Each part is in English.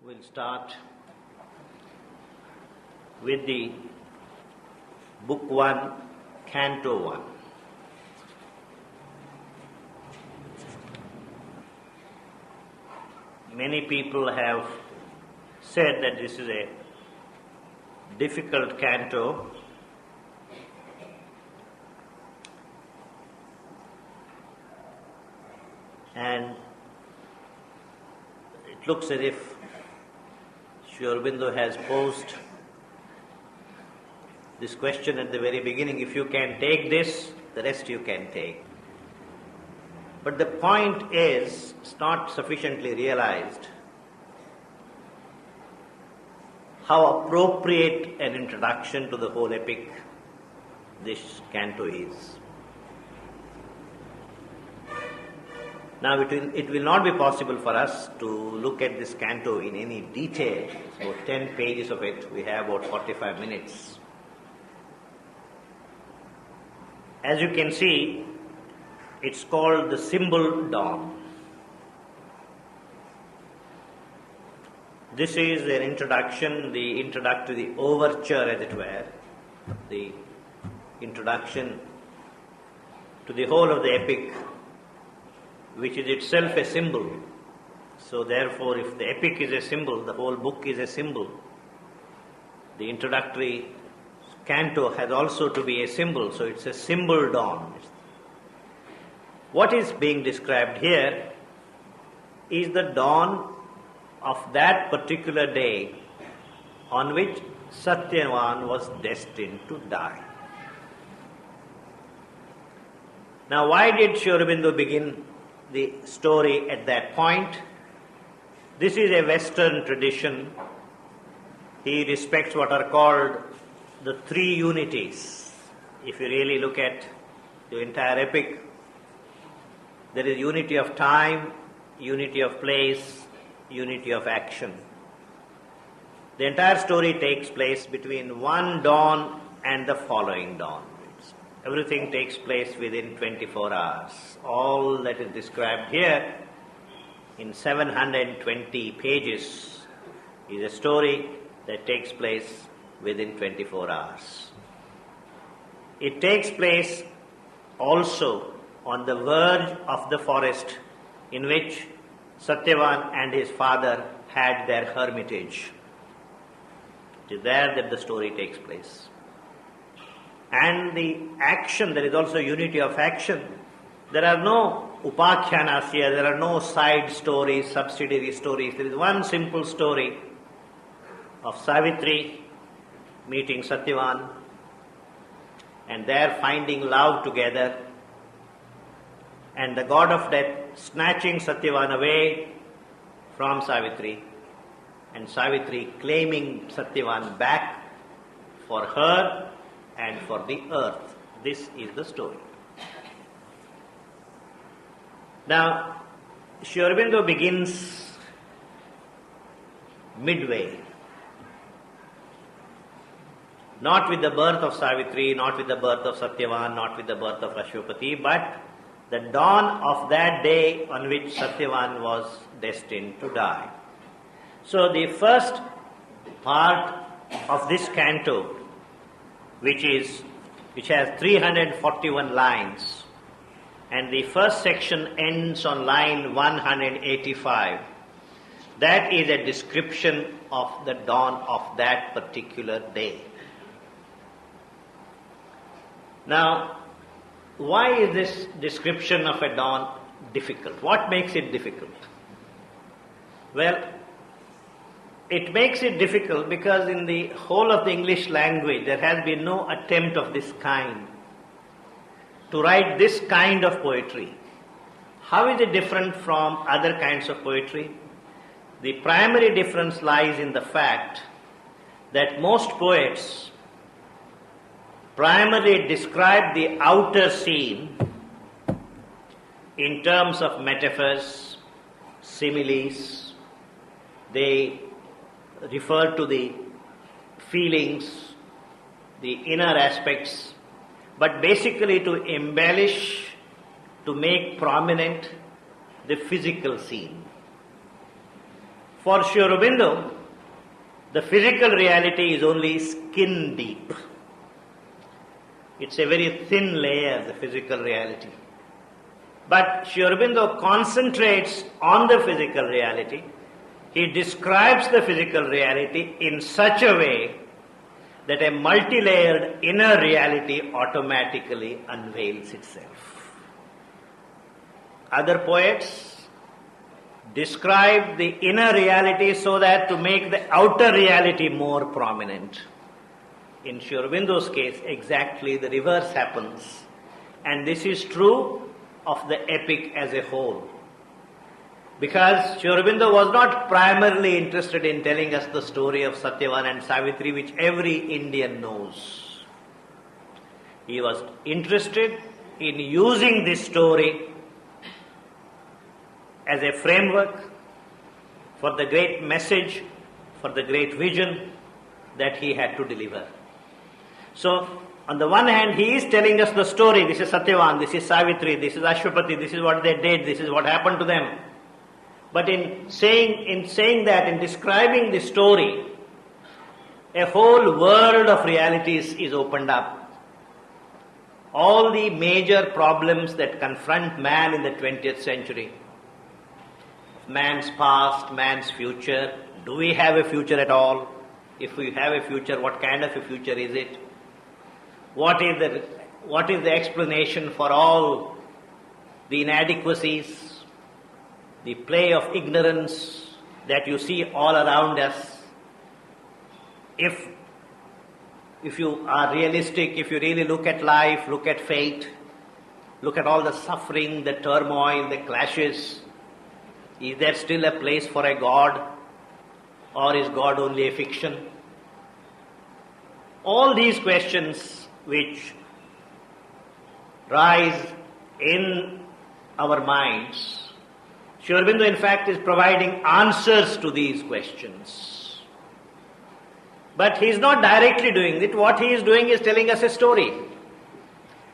We'll start with the Book 1, Canto 1. Many people have said that this is a difficult canto, and it looks as if Sri Aurobindo has posed this question at the very beginning: if you can take this, the rest you can take. But the point is, it's not sufficiently realized how appropriate an introduction to the whole epic this canto is. Now, it will not be possible for us to look at this canto in any detail. It's about 10 pages of it. We have about 45 minutes. As you can see, it's called the Symbol Dawn. This is an introduction, the introductory overture, as it were, the introduction to the whole of the epic, which is itself a symbol. So therefore, if the epic is a symbol, the whole book is a symbol. The introductory canto has also to be a symbol, so it's a symbol dawn. What is being described here is the dawn of that particular day on which Satyavan was destined to die. Now, why did Sri Aurobindo begin the story at that point? This is a Western tradition. He respects what are called the three unities. If you really look at the entire epic, there is unity of time, unity of place, unity of action. The entire story takes place between one dawn and the following dawn. Everything takes place within 24 hours. All that is described here in 720 pages is a story that takes place within 24 hours. It takes place also on the verge of the forest in which Satyavan and his father had their hermitage. It is there that the story takes place. And the action, there is also unity of action. There are no upakhyanas here, there are no side stories, subsidiary stories. There is one simple story of Savitri meeting Satyavan and there finding love together, and the god of death snatching Satyavan away from Savitri, and Savitri claiming Satyavan back for her and for the earth. This is the story. Now, Sri Aurobindo begins midway. Not with the birth of Savitri, not with the birth of Satyavan, not with the birth of Ashwapati, but the dawn of that day on which Satyavan was destined to die. So the first part of this canto, which has 341 lines, and the first section ends on line 185. That is a description of the dawn of that particular day. Now, why is this description of a dawn difficult? What makes it difficult? Well, it makes it difficult because in the whole of the English language there has been no attempt of this kind to write this kind of poetry. How is it different from other kinds of poetry? The primary difference lies in the fact that most poets primarily describe the outer scene in terms of metaphors, similes. They refer to the feelings, the inner aspects, but basically to embellish, to make prominent the physical scene. For Sri Aurobindo, the physical reality is only skin deep. It's a very thin layer, the physical reality. But Sri Aurobindo concentrates on the physical reality. He describes the physical reality in such a way that a multi-layered inner reality automatically unveils itself. Other poets describe the inner reality so that to make the outer reality more prominent. In Sri Aurobindo's case, exactly the reverse happens. And this is true of the epic as a whole. Because Sri Aurobindo was not primarily interested in telling us the story of Satyavan and Savitri, which every Indian knows. He was interested in using this story as a framework for the great message, for the great vision that he had to deliver. So, on the one hand, he is telling us the story. This is Satyavan, this is Savitri, this is Ashwapati, this is what they did, this is what happened to them. But in saying that, in describing the story, a whole world of realities is opened up. All the major problems that confront man in the 20th century, man's past, man's future, do we have a future at all? If we have a future, what kind of a future is it? What is the explanation for all the inadequacies, the play of ignorance that you see all around us? If you are realistic, if you really look at life, look at fate, look at all the suffering, the turmoil, the clashes, is there still a place for a God, or is God only a fiction? All these questions which rise in our minds, Sri Aurobindo in fact is providing answers to these questions. But he is not directly doing it. What he is doing is telling us a story.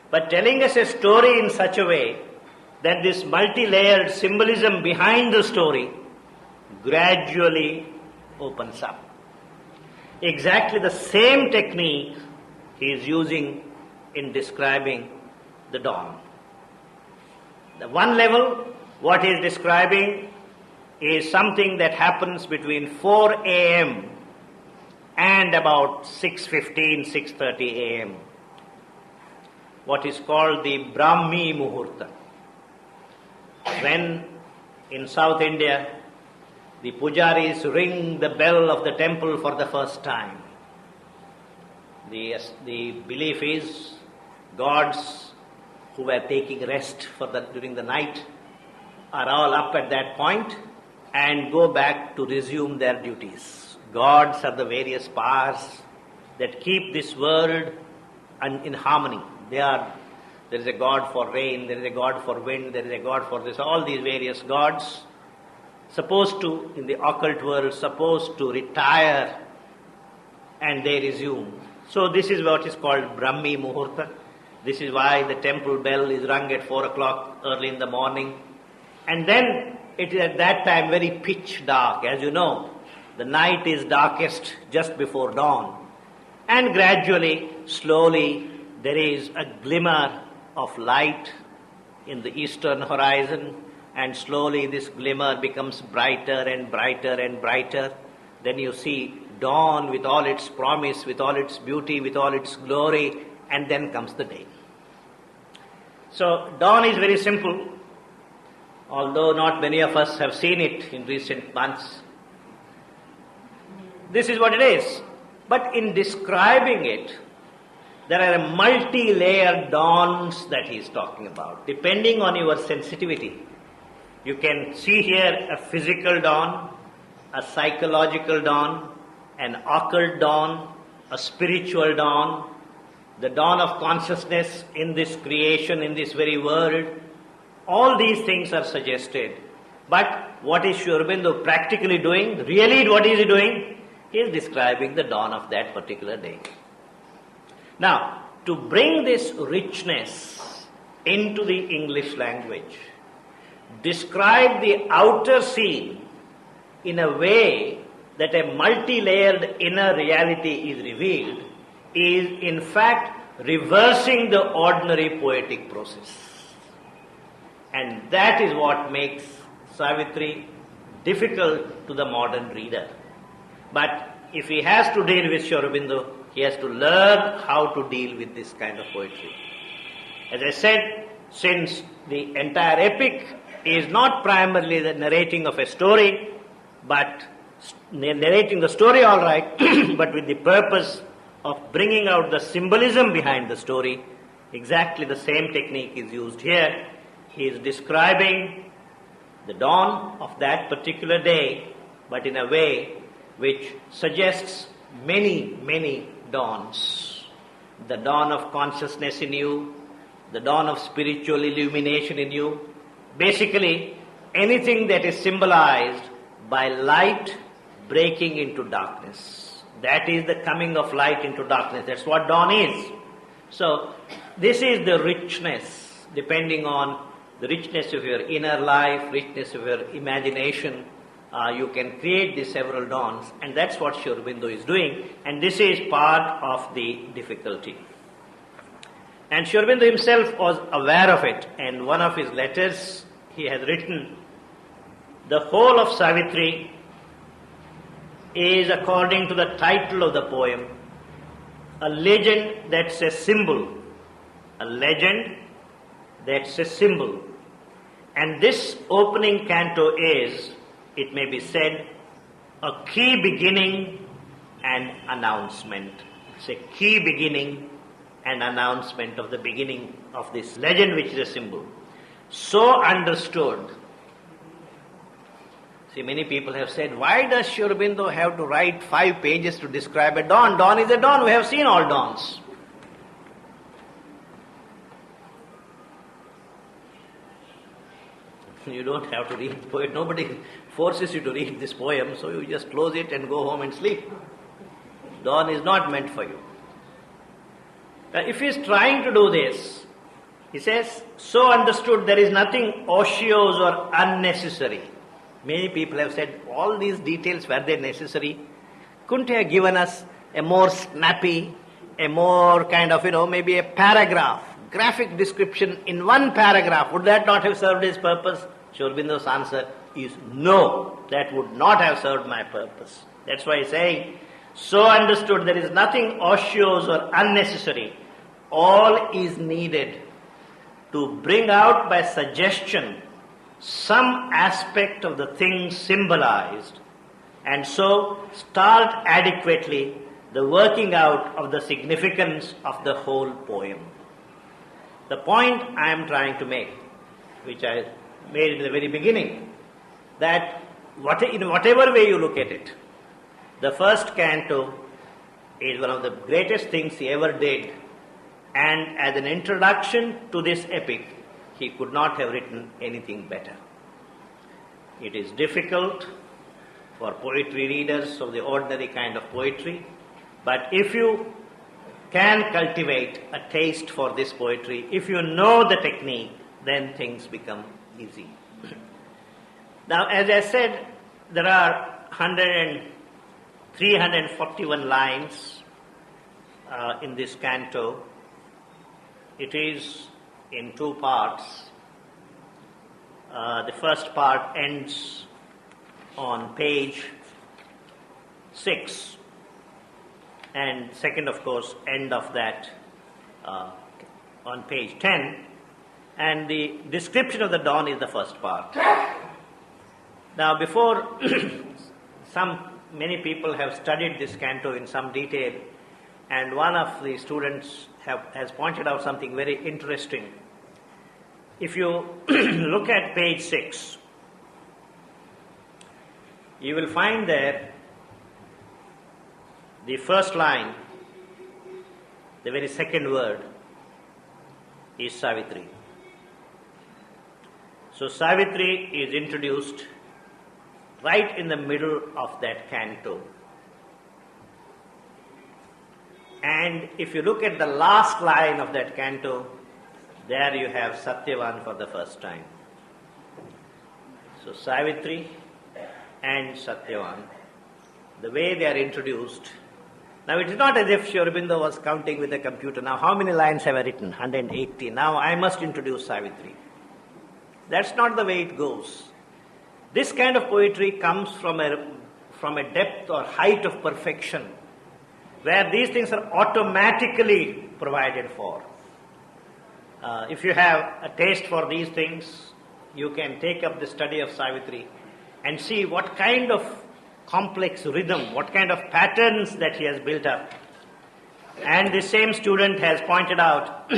But telling us a story in such a way that this multi-layered symbolism behind the story gradually opens up. Exactly the same technique he is using in describing the dawn. The one level, what he is describing is something that happens between 4 a.m. and about 6:15, 6:30 a.m. What is called the Brahmi Muhurta. When in South India, the pujaris ring the bell of the temple for the first time. The belief is gods who were taking rest during the night are all up at that point and go back to resume their duties. Gods are the various powers that keep this world in harmony. There is a god for rain, there is a god for wind, there is a god for this, all these various gods supposed to, in the occult world, supposed to retire and they resume. So this is what is called Brahmi Muhurta. This is why the temple bell is rung at 4 o'clock early in the morning. And then it is at that time very pitch dark. As you know, the night is darkest just before dawn. And gradually, slowly, there is a glimmer of light in the eastern horizon, and slowly this glimmer becomes brighter and brighter and brighter. Then you see dawn with all its promise, with all its beauty, with all its glory, and then comes the day. So dawn is very simple, although not many of us have seen it in recent months. This is what it is. But in describing it, there are multi-layered dawns that he is talking about, depending on your sensitivity. You can see here a physical dawn, a psychological dawn, an occult dawn, a spiritual dawn, the dawn of consciousness in this creation, in this very world. All these things are suggested. But what is Sri Aurobindo practically doing? Really, what is he doing? He is describing the dawn of that particular day. Now, to bring this richness into the English language, describe the outer scene in a way that a multi-layered inner reality is revealed, is in fact reversing the ordinary poetic process. And that is what makes Savitri difficult to the modern reader. But if he has to deal with Sri Aurobindo, he has to learn how to deal with this kind of poetry. As I said, since the entire epic is not primarily the narrating of a story, but narrating the story all right, but with the purpose of bringing out the symbolism behind the story, exactly the same technique is used here. He is describing the dawn of that particular day, but in a way which suggests many, many dawns. The dawn of consciousness in you, the dawn of spiritual illumination in you. Basically, anything that is symbolized by light breaking into darkness. That is the coming of light into darkness. That's what dawn is. So, this is the richness, depending on the richness of your inner life, richness of your imagination. You can create these several dawns, and that's what Sri Aurobindo is doing, and this is part of the difficulty. And Sri Aurobindo himself was aware of it, and one of his letters he has written, the whole of Savitri is, according to the title of the poem, a legend that's a symbol. A legend that's a symbol. And this opening canto is, it may be said, a key beginning and announcement. It's a key beginning and announcement of the beginning of this legend, which is a symbol. So understood. See, many people have said, why does Sri Aurobindo have to write 5 pages to describe a dawn? Dawn is a dawn. We have seen all dawns. You don't have to read the poem. Nobody forces you to read this poem, so you just close it and go home and sleep. Dawn is not meant for you. If he is trying to do this, he says, so understood there is nothing osseous or unnecessary. Many people have said, all these details, were they necessary? Couldn't he have given us a more snappy, a more kind of, maybe a paragraph, graphic description in one paragraph? Would that not have served his purpose? Sri Aurobindo's answer is no, that would not have served my purpose. That's why he's saying, so understood there is nothing osseous or unnecessary. All is needed to bring out by suggestion some aspect of the thing symbolized, and so start adequately the working out of the significance of the whole poem. The point I am trying to make, which I made in the very beginning, that in whatever way you look at it, the first canto is one of the greatest things he ever did, and as an introduction to this epic, he could not have written anything better. It is difficult for poetry readers of the ordinary kind of poetry, but if you can cultivate a taste for this poetry, if you know the technique, then things become easy. Now, as I said, there are 341 lines in this canto. It is in 2 parts. The first part ends on page 6, and second, of course, end of that on page 10, and the description of the dawn is the first part. Now, before many people have studied this canto in some detail, and one of the students has pointed out something very interesting. If you look at page 6, you will find there the first line, the very second word, is Savitri. So Savitri is introduced right in the middle of that canto. And if you look at the last line of that canto, there you have Satyavan for the first time. So Savitri, and Satyavan, the way they are introduced. Now it is not as if Sri Aurobindo was counting with a computer. Now how many lines have I written? 180. Now I must introduce Savitri. That's not the way it goes. This kind of poetry comes from a depth or height of perfection, where these things are automatically provided for. If you have a taste for these things, you can take up the study of Savitri and see what kind of complex rhythm, what kind of patterns that he has built up. And the same student has pointed out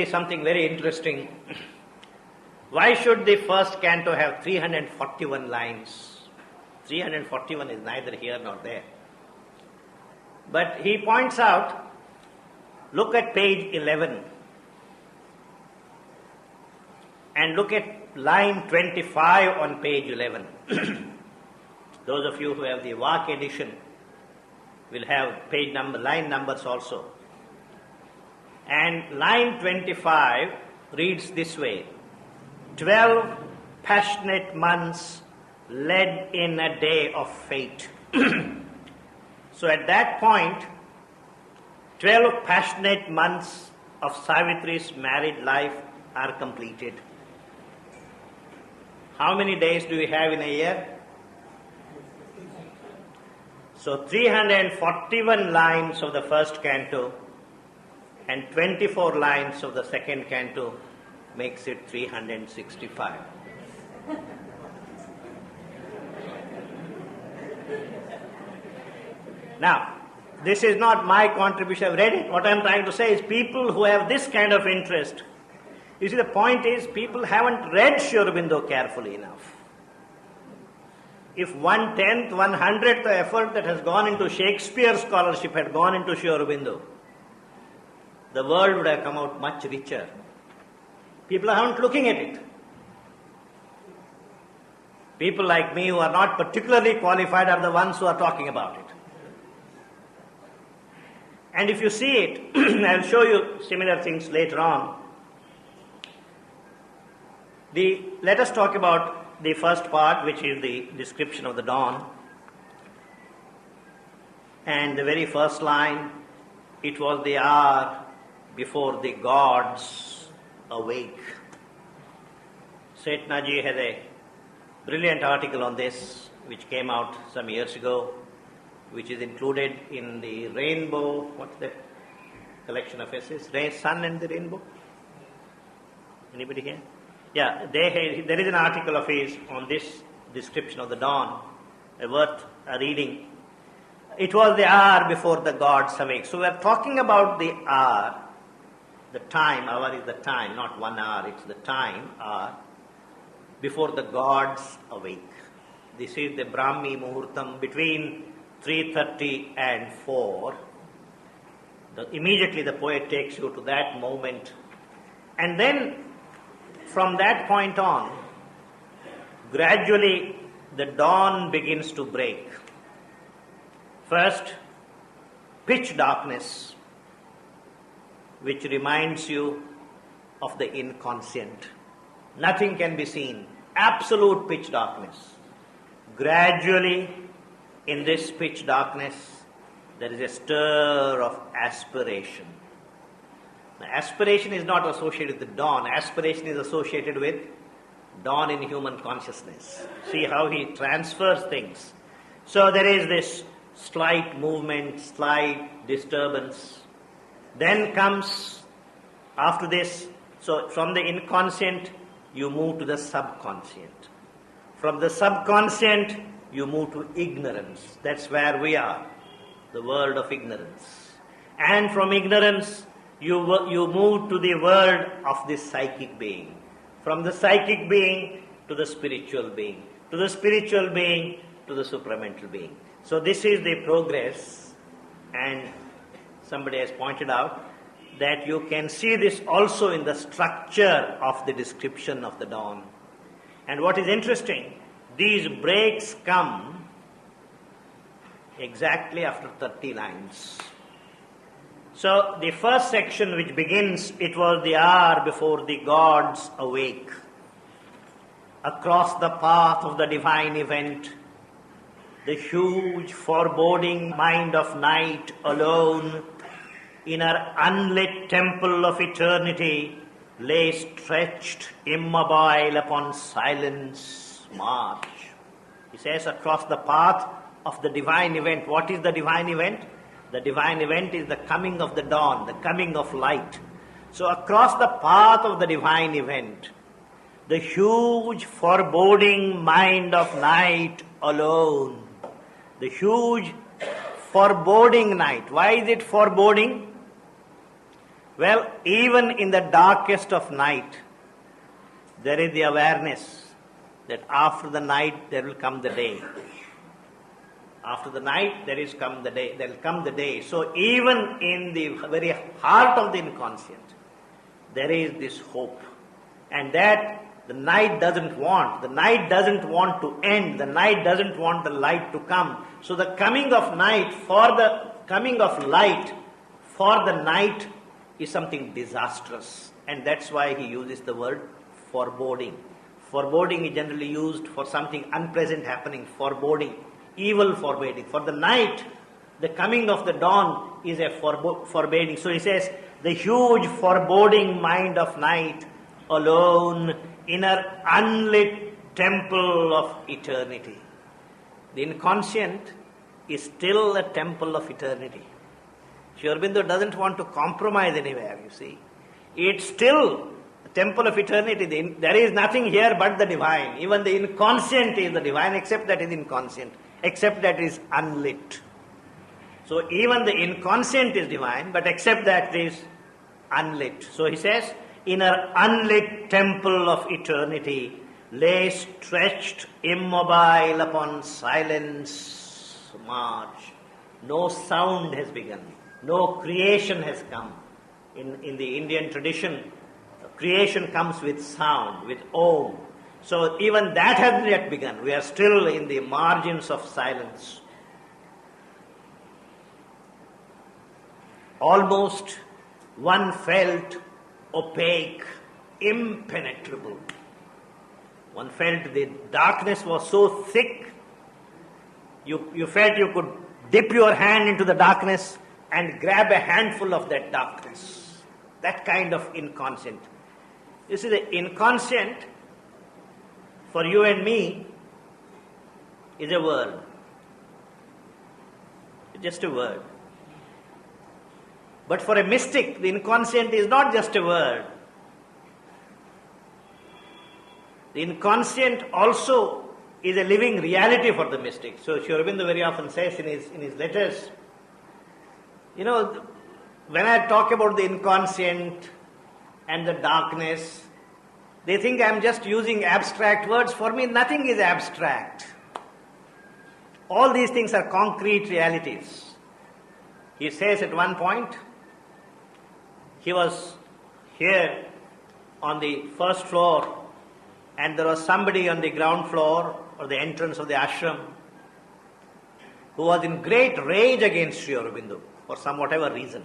something very interesting. Why should the first canto have 341 lines? 341 is neither here nor there. But he points out, look at page 11 and look at line 25 on page 11. Those of you who have the Vak edition will have line numbers also. And line 25 reads this way: 12 passionate months led in a day of fate. So at that point, 12 passionate months of Savitri's married life are completed. How many days do we have in a year? So 341 lines of the first canto and 24 lines of the second canto makes it 365. Now, this is not my contribution, I've read it. What I'm trying to say is people who have this kind of interest, you see, the point is people haven't read Sri Aurobindo carefully enough. If 1/10, 100th the effort that has gone into Shakespeare scholarship had gone into Sri Aurobindo, the world would have come out much richer. People aren't looking at it. People like me who are not particularly qualified are the ones who are talking about it. And if you see it, I'll show you similar things later on. Let us talk about the first part, which is the description of the dawn. And the very first line, it was the hour before the gods awake. Setnaji has a brilliant article on this, which came out some years ago, which is included in the Rainbow, what's the collection of essays? Sun and the Rainbow? Anybody here? Yeah, there is an article of his on this description of the dawn, worth reading. It was the hour before the gods awake. So we are talking about the hour, the time. Hour is the time, not 1 hour, it's the time, hour, before the gods awake. This is the Brahmi Muhurtam between 3:30 and 4. Immediately the poet takes you to that moment. And then from that point on, gradually the dawn begins to break. First, pitch darkness, which reminds you of the inconscient. Nothing can be seen. Absolute pitch darkness. Gradually, in this pitch darkness, there is a stir of aspiration. Now, aspiration is not associated with the dawn. Aspiration is associated with dawn in human consciousness. See how he transfers things. So there is this slight movement, slight disturbance. Then comes, after this, so from the inconscient, you move to the subconscient. From the subconscient, you move to ignorance. That's where we are, the world of ignorance. And from ignorance, you move to the world of the psychic being. From the psychic being to the spiritual being. To the spiritual being to the supramental being. So this is the progress, and somebody has pointed out that you can see this also in the structure of the description of the dawn. And what is interesting, these breaks come exactly after 30 lines. So the first section which begins, it was the hour before the gods awake. across the path of the divine event, the huge foreboding mind of night alone, in her unlit temple of eternity, lay stretched immobile upon silence march. He says, across the path of the divine event. What is the divine event? The divine event is the coming of the dawn, the coming of light. So across the path of the divine event, the huge foreboding mind of night alone, the huge foreboding night. Why is it foreboding? Well, even in the darkest of night, there is the awareness that after the night there will come the day. After the night there will come the day. So even in the very heart of the inconscient, there is this hope. And that the night doesn't want. The night doesn't want to end. The night doesn't want the light to come. So the coming of night for the coming of light for the night is something disastrous. And that's why he uses the word foreboding. Foreboding is generally used for something unpleasant happening. Foreboding. Evil forbidding. For the night, the coming of the dawn is a forbidding. So he says, the huge foreboding mind of night alone in her unlit temple of eternity. The inconscient is still a temple of eternity. Sri Aurobindo doesn't want to compromise anywhere, you see. It's still a temple of eternity. There is nothing here but the divine. Even the inconscient is the divine, except that is inconscient, except that is unlit. So even the inconscient is divine, but except that is unlit. So he says, in her unlit temple of eternity, lay stretched immobile upon silence march. No sound has begun. No creation has come. In the Indian tradition, creation comes with sound, with Om. So even that hasn't yet begun. We are still in the margins of silence. Almost one felt opaque, impenetrable. One felt the darkness was so thick, you felt you could dip your hand into the darkness and grab a handful of that darkness. That kind of inconscient. You see, the inconscient for you and me is a word. It's just a word. But for a mystic, the inconscient is not just a word. The inconscient also is a living reality for the mystic. So Sri Aurobindo very often says in his letters, when I talk about the inconscient and the darkness, they think I'm just using abstract words. For me, nothing is abstract. All these things are concrete realities. He says at one point, he was here on the first floor and there was somebody on the ground floor or the entrance of the ashram who was in great rage against Sri Aurobindo for some whatever reason.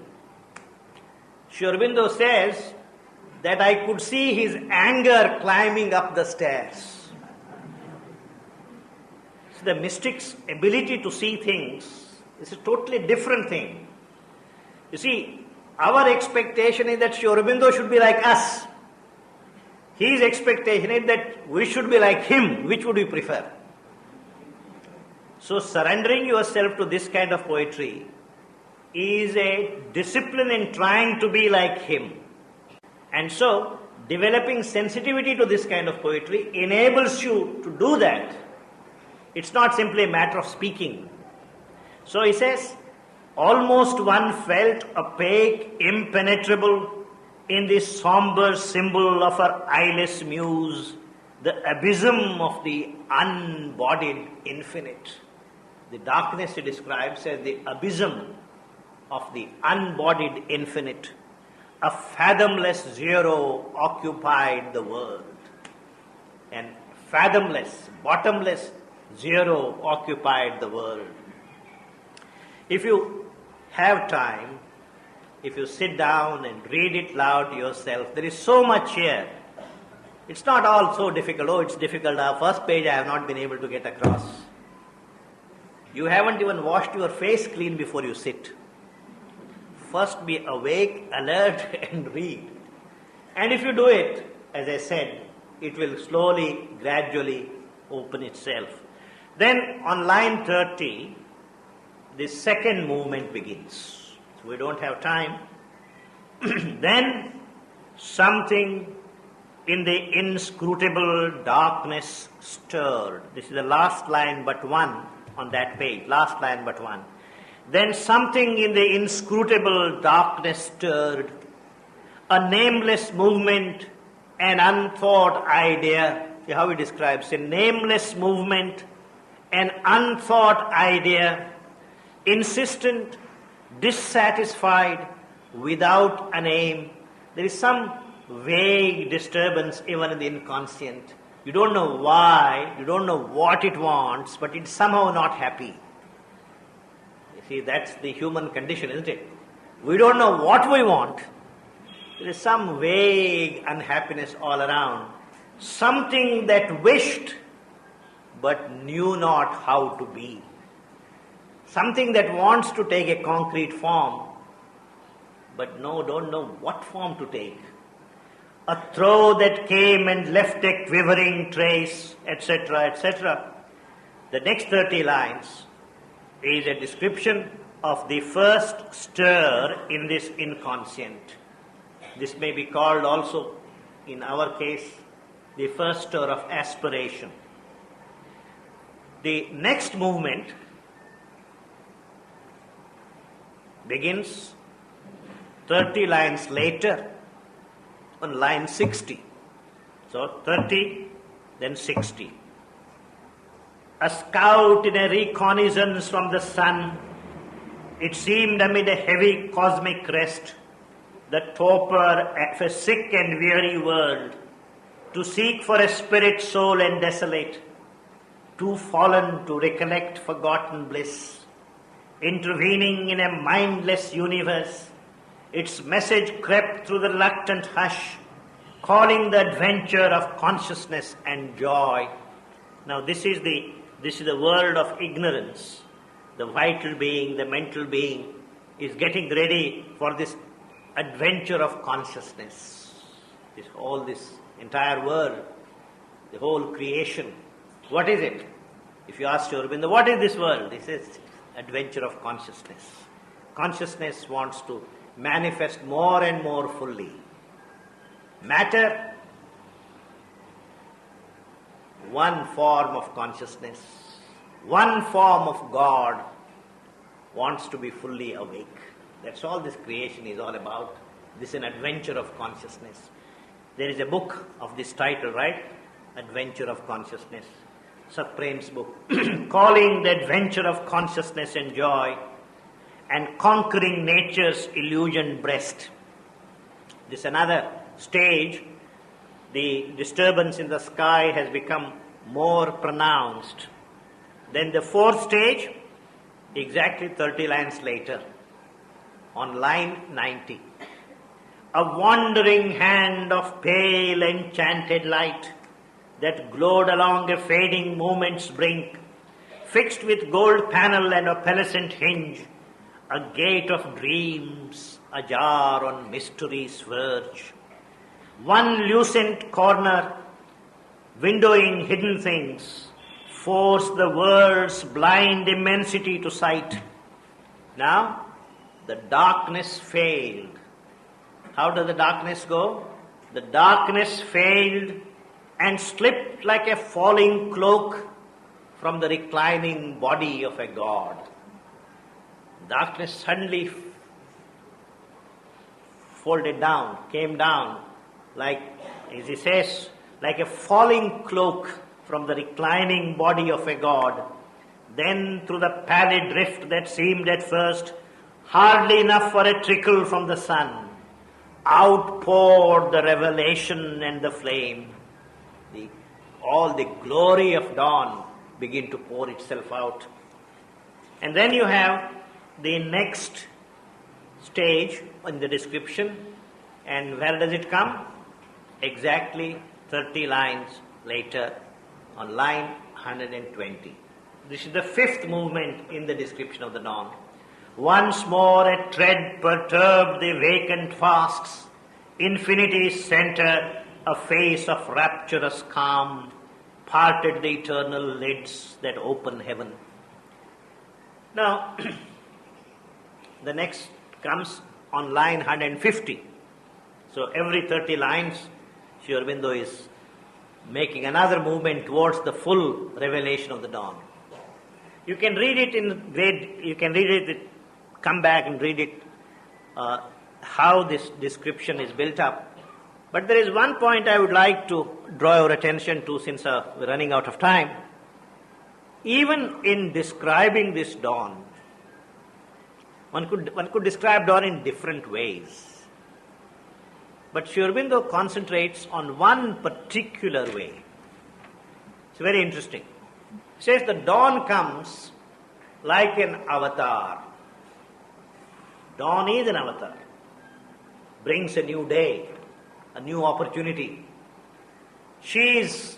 Sri Aurobindo says that I could see his anger climbing up the stairs. So the mystic's ability to see things is a totally different thing. You see, our expectation is that Sri Aurobindo should be like us. His expectation is that we should be like him. Which would you prefer? So surrendering yourself to this kind of poetry is a discipline in trying to be like him. And so developing sensitivity to this kind of poetry enables you to do that. It's not simply a matter of speaking. So he says, almost one felt opaque, impenetrable in this somber symbol of her eyeless muse, the abysm of the unbodied infinite. The darkness he describes as the abysm of the unbodied infinite. A fathomless zero occupied the world. And fathomless, bottomless zero occupied the world. If you have time, if you sit down and read it loud to yourself, there is so much here. It's not all so difficult. Oh, it's difficult. Our first page I have not been able to get across. You haven't even washed your face clean before you sit. First be awake, alert, and read. And if you do it, as I said, it will slowly, gradually open itself. Then on line 30, the second movement begins. So we don't have time. Then something in the inscrutable darkness stirred. This is the last line but one on that page. Last line but one. Then something in the inscrutable darkness stirred. A nameless movement, an unthought idea. See how he describes a nameless movement, an unthought idea, insistent, dissatisfied, without an aim. There is some vague disturbance even in the inconscient. You don't know why, you don't know what it wants, but it's somehow not happy. You see, that's the human condition, isn't it? We don't know what we want. There is some vague unhappiness all around. Something that wished but knew not how to be. Something that wants to take a concrete form, but don't know what form to take. A throw that came and left a quivering trace, etc., etc. The next 30 lines is a description of the first stir in this inconscient. This may be called also, in our case, the first stir of aspiration. The next movement begins 30 lines later on line 60. So 30, then 60. A scout in a reconnaissance from the sun, it seemed amid a heavy cosmic rest, the torpor of a sick and weary world, to seek for a spirit, soul, and desolate, too fallen to recollect forgotten bliss, intervening in a mindless universe. Its message crept through the reluctant hush, calling the adventure of consciousness and joy. Now this is the world of ignorance. The vital being, the mental being is getting ready for this adventure of consciousness. This entire world, the whole creation. What is it? If you ask Sri Aurobindo, what is this world? This is adventure of consciousness. Consciousness wants to manifest more and more fully. Matter, one form of consciousness, one form of God, wants to be fully awake. That's all this creation is all about. This is an adventure of consciousness. There is a book of this title, right? Adventure of Consciousness. Supreme's book. Calling the adventure of consciousness and joy, and conquering nature's illusioned breast. This is another stage. The disturbance in the sky has become more pronounced. Then the fourth stage, exactly 30 lines later, on line 90. A wandering hand of pale enchanted light that glowed along a fading moment's brink, fixed with gold panel and opalescent hinge, a gate of dreams ajar on mystery's verge. One lucent corner, windowing hidden things, forced the world's blind immensity to sight. Now, the darkness failed. How does the darkness go? The darkness failed and slipped like a falling cloak from the reclining body of a god. Darkness suddenly folded down, came down, like, as he says, like a falling cloak from the reclining body of a god. Then through the pallid rift that seemed at first hardly enough for a trickle from the sun, outpoured the revelation and the flame. All the glory of dawn begin to pour itself out. And then you have the next stage in the description. And where does it come? Exactly 30 lines later, on line 120. This is the fifth movement in the description of the dawn. Once more a tread perturbed the vacant fasts, infinity's center, a face of rapturous calm, parted the eternal lids that open heaven. Now, the next comes on line 150. So every 30 lines, Sri Aurobindo is making another movement towards the full revelation of the dawn. You can read it in grade, you can read it, come back and read it, how this description is built up. But there is one point I would like to draw your attention to, since we're running out of time. Even in describing this dawn, one could describe dawn in different ways. But Sri Aurobindo concentrates on one particular way. It's very interesting. He says the dawn comes like an avatar. Dawn is an avatar. Brings a new day, a new opportunity. She is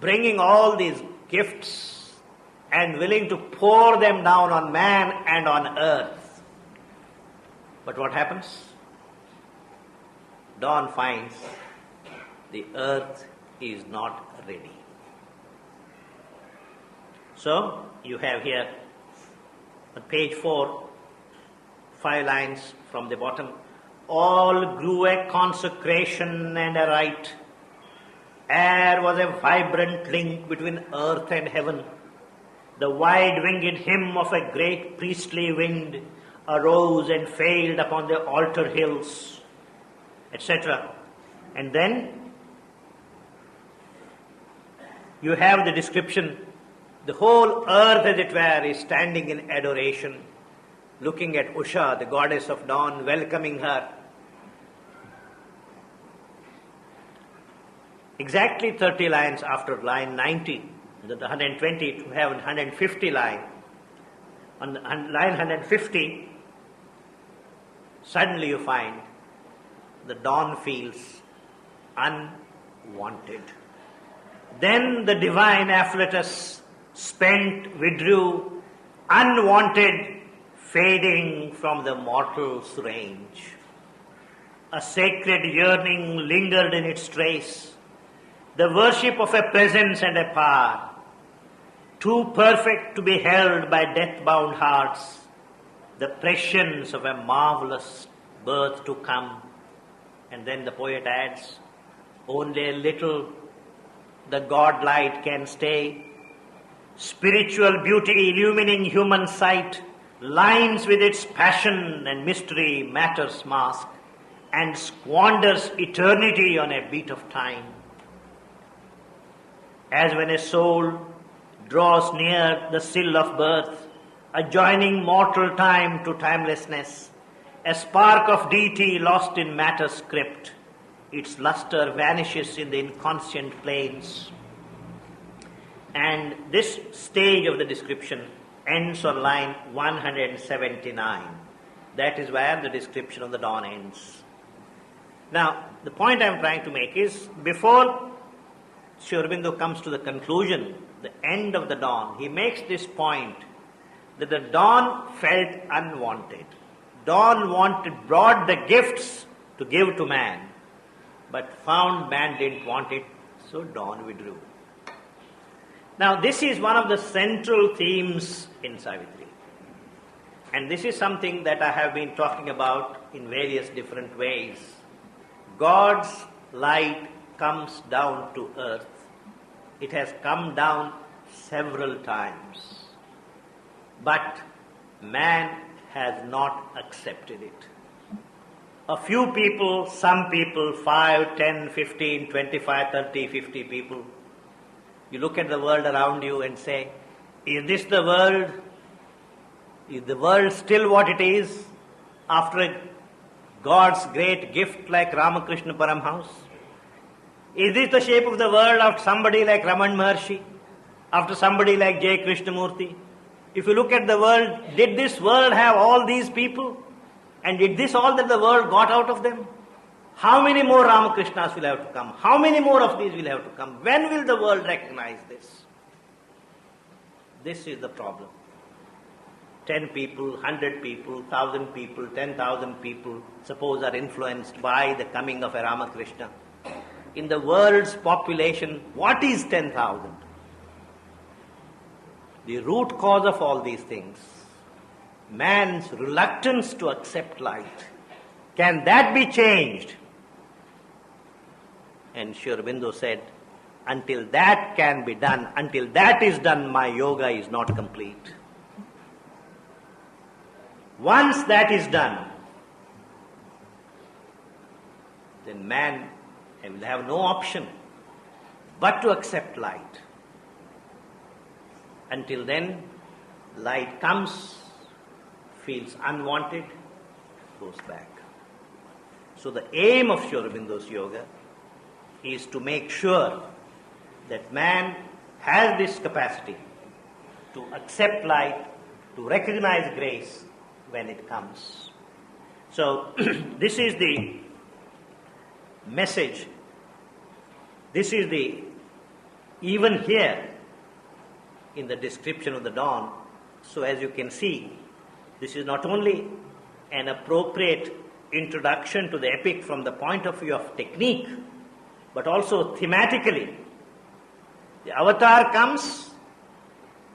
bringing all these gifts and willing to pour them down on man and on earth. But what happens? Dawn finds the earth is not ready. So, you have here on page 4, 5 lines from the bottom. All grew a consecration and a rite. Air was a vibrant link between earth and heaven. The wide-winged hymn of a great priestly wind arose and failed upon the altar hills, etc. And then you have the description. The whole earth, as it were, is standing in adoration, looking at Usha, the goddess of dawn, welcoming her. Exactly 30 lines after line 90, the 120 to have 150 line. On line 150, suddenly you find the dawn feels unwanted. Then the divine afflatus, spent, withdrew, unwanted, fading from the mortal's range. A sacred yearning lingered in its trace, the worship of a presence and a power, too perfect to be held by death-bound hearts, the prescience of a marvelous birth to come. And then the poet adds, only a little the God light can stay, spiritual beauty illumining human sight, lines with its passion and mystery matter's mask, and squanders eternity on a beat of time. As when a soul draws near the sill of birth, adjoining mortal time to timelessness, a spark of deity lost in matter's script, its luster vanishes in the inconscient plains. And this stage of the description ends on line 179. That is where the description of the dawn ends. Now, the point I am trying to make is, before Sri Aurobindo comes to the conclusion, the end of the dawn, he makes this point that the dawn felt unwanted. Dawn brought the gifts to give to man, but found man didn't want it, so dawn withdrew. Now, this is one of the central themes in Savitri. And this is something that I have been talking about in various different ways. God's light comes down to earth. It has come down several times. But man has not accepted it. A few people, some people, 5, 10, 15, 25, 30, 50 people, you look at the world around you and say, is this the world? Is the world still what it is after God's great gift like Ramakrishna Paramhans? Is this the shape of the world after somebody like Raman Maharshi? After somebody like J. Krishnamurti? If you look at the world, did this world have all these people? And did this all that the world got out of them? How many more Ramakrishnas will have to come? How many more of these will have to come? When will the world recognize this? This is the problem. 10 people, 100 people, 1,000 people, 10,000 people, suppose are influenced by the coming of a Ramakrishna. In the world's population, what is 10,000? The root cause of all these things, man's reluctance to accept light. Can that be changed? And Sri Aurobindo said, until that can be done, until that is done, my yoga is not complete. Once that is done, then man will have no option but to accept light. Until then, light comes, feels unwanted, goes back. So the aim of Sri Aurobindo's yoga is to make sure that man has this capacity to accept light, to recognize grace when it comes. So this is the message. This is the, even here in the description of the dawn, so as you can see, this is not only an appropriate introduction to the epic from the point of view of technique, but also thematically. The avatar comes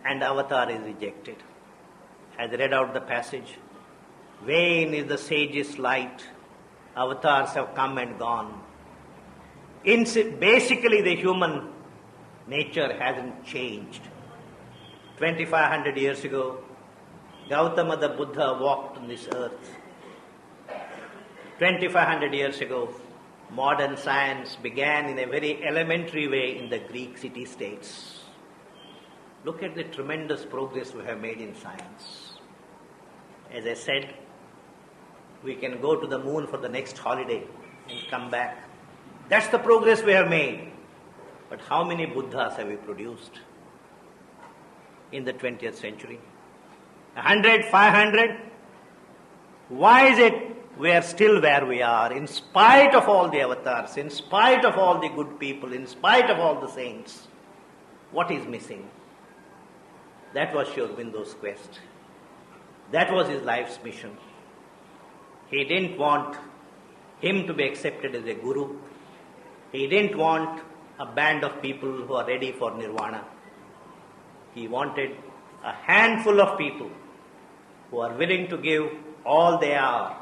and the avatar is rejected. As I read out the passage, vain is the sage's light, avatars have come and gone. Basically, the human nature hasn't changed. 2,500 years ago, Gautama the Buddha walked on this earth. 2,500 years ago, modern science began in a very elementary way in the Greek city-states. Look at the tremendous progress we have made in science. As I said, we can go to the moon for the next holiday and come back. That's the progress we have made. But how many Buddhas have we produced in the 20th century? 100, 500? Why is it we are still where we are, in spite of all the avatars, in spite of all the good people, in spite of all the saints? What is missing? That was Sri Aurobindo's quest. That was his life's mission. He didn't want him to be accepted as a guru. He didn't want a band of people who are ready for nirvana. He wanted a handful of people who are willing to give all they are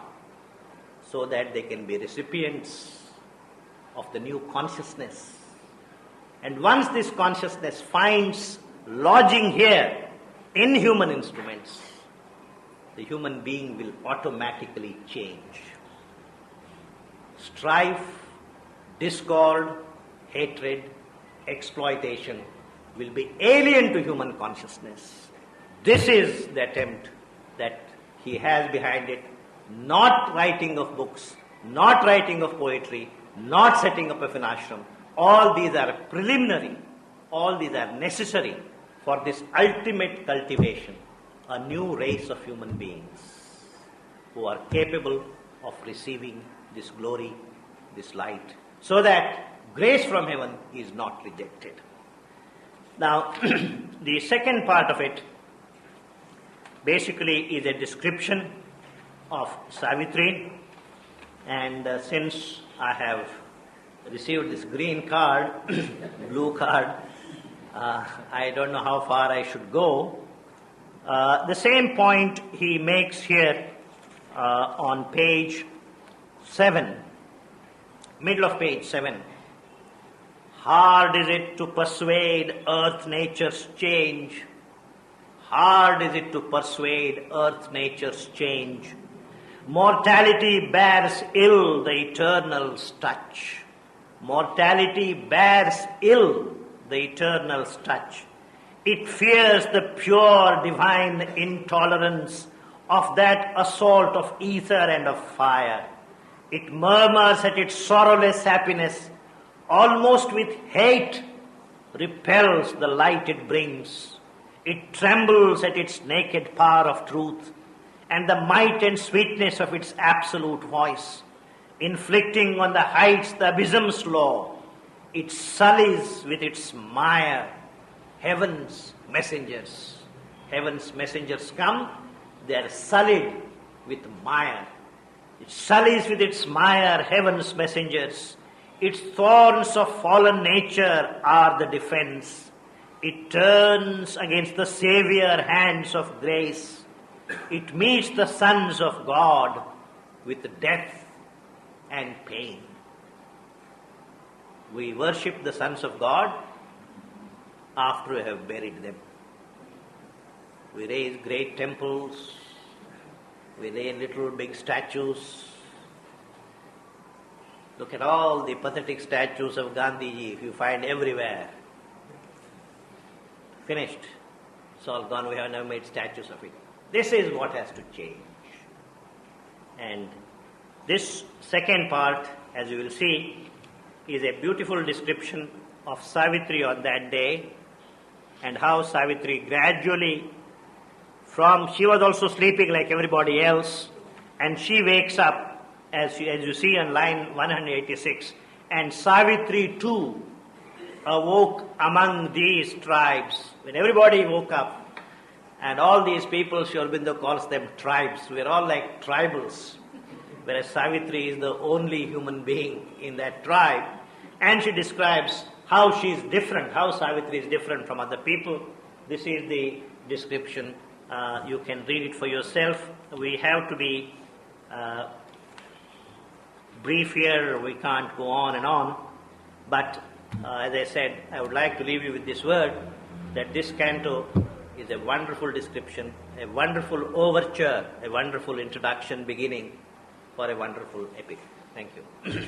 so that they can be recipients of the new consciousness. And once this consciousness finds lodging here in human instruments, the human being will automatically change. Strife, discord, hatred, exploitation will be alien to human consciousness. This is the attempt that he has behind it. Not writing of books, not writing of poetry, not setting up a ashram. All these are preliminary. All these are necessary for this ultimate cultivation, a new race of human beings who are capable of receiving this glory, this light, so that grace from heaven is not rejected. Now, the second part of it basically is a description of Savitri, and since I have received this green card, blue card, I don't know how far I should go. The same point he makes here on page 7, middle of page 7. Hard is it to persuade earth nature's change. Hard is it to persuade earth nature's change. Mortality bears ill the Eternal's touch. Mortality bears ill the Eternal's touch. It fears the pure divine intolerance of that assault of ether and of fire. It murmurs at its sorrowless happiness, almost with hate, repels the light it brings. It trembles at its naked power of truth and the might and sweetness of its absolute voice. inflicting on the heights the abysm's law. It sullies with its mire heaven's messengers. Heaven's messengers come, they are sullied with mire. It sullies with its mire heaven's messengers. Its thorns of fallen nature are the defense. It turns against the Saviour hands of grace. It meets the sons of God with death and pain. We worship the sons of God after we have buried them. We raise great temples. We lay little big statues. Look at all the pathetic statues of Gandhiji if you find everywhere. Finished. It's all gone. We have never made statues of it. This is what has to change. And this second part, as you will see, is a beautiful description of Savitri on that day and how Savitri gradually she was also sleeping like everybody else, and she wakes up, as you see on line 186, and Savitri too awoke among these tribes. When everybody woke up, and all these people, Sri Aurobindo calls them tribes, we're all like tribals, whereas Savitri is the only human being in that tribe, and she describes how she is different, how Savitri is different from other people. This is the description. You can read it for yourself. We have to be brief here. We can't go on and on. But as I said, I would like to leave you with this word, that this canto is a wonderful description, a wonderful overture, a wonderful introduction beginning for a wonderful epic. Thank you.